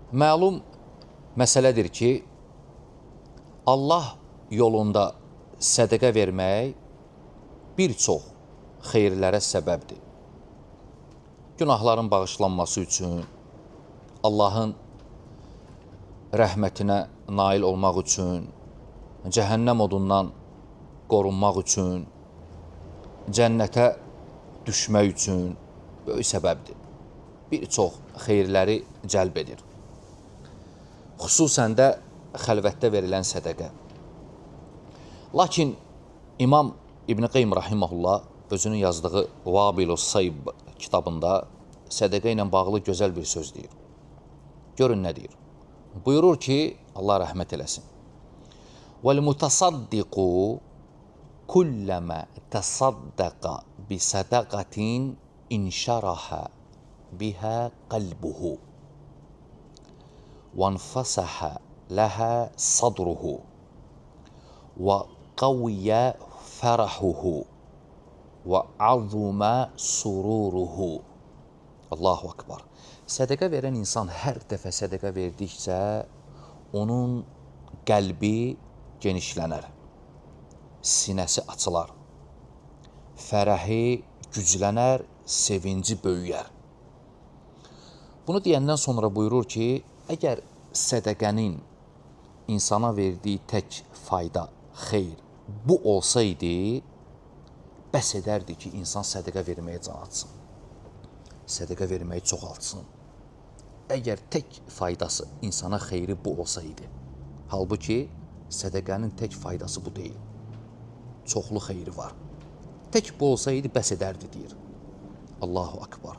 Məlum məsələdir ki, Allah yolunda sədəqə vermək bir çox xeyirlərə səbəbdir. Günahların bağışlanması üçün, Allahın rəhmətinə nail olmaq üçün, cəhənnəm odundan qorunmaq üçün, cənnətə düşmək üçün böyük səbəbdir. Bir çox xeyirləri cəlb edir. Xüsusən də xəlvətdə verilən sədəqə. Lakin İmam İbn Qeym rahimehullah özünün yazdığı Vabilus Sayb kitabında sədəqə ilə bağlı gözəl bir söz deyir. Görün nə deyir. Buyurur ki, Allah rəhmət eləsin. وَالْمُتَصَدِّقُ كُلَّمَا تَصَدَّقَ بِصَدَقَةٍ اِنْشَرَحَ بِهَا قَلْبُهُ وَانْفَسَحَ لَهَا صَدْرُهُ وَقَوِّيَ فَرَحُهُ وَعَظُمَ سُرُورُهُ. Allahu Akbar. Sədəqə verən insan hər dəfə sədəqə verdikcə onun qəlbi genişlənər, sinəsi açılar, fərəhi güclənər, sevinci böyüyər. Bunu deyəndən sonra buyurur ki, əgər sədəqənin insana verdiyi tək fayda, xeyr, bu olsaydı, bəs edərdi ki, insan sədəqə verməyə can atsın, sədəqə verməyi çoxaltsın. Əgər tək faydası insana xeyri bu olsaydı, halbuki sədəqənin tək faydası bu deyil, çoxlu xeyri var. Tək bu olsaydı bəs edərdi, deyir. Allahu Akbar.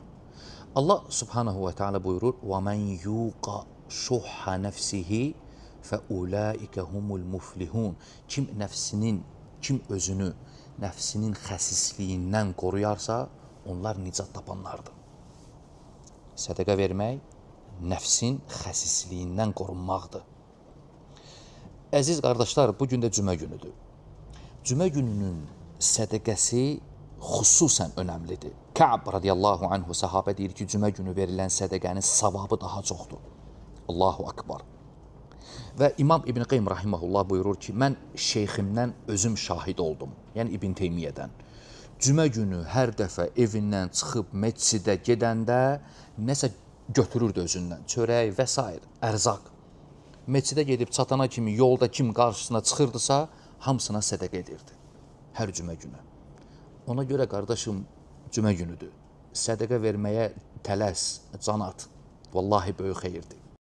Allah subhanahu və teala buyurur, وَمَنْ يُوقَ شُحَّ نَفْسِهِ فَأُولَٰئِكَ هُمُ الْمُفْلِحُونَ. Kim özünü nəfsinin xəsisliyindən qoruyarsa, onlar nicat tapanlardır. Sədəqə vermək, nəfsin xəsisliyindən qorunmaqdır. Əziz qardaşlar, bugün də cümə günüdür. Cümə gününün sədəqəsi xüsusən önəmlidir. Kəb radiyallahu anhu sahabə deyir ki, cümə günü verilən sədəqənin savabı daha çoxdur. Allahu Akbar. Və İmam İbn Qeym rahimehullah buyurur ki, mən şeyximdən özüm şahid oldum, yəni İbn Teymiyyədən. Cümə günü hər dəfə evindən çıxıb məscidə gedəndə nəsə götürürdü özündən, çörək və s. ərzaq. Məscidə gedib çatana kimi yolda kim qarşısına çıxırdısa, hamısına sədəqə edirdi. Hər cümə günü. Ona görə qardaşım, cümə günüdür. Sədəqə verməyə tələs, can at. Vallahi böyük xeyirdir.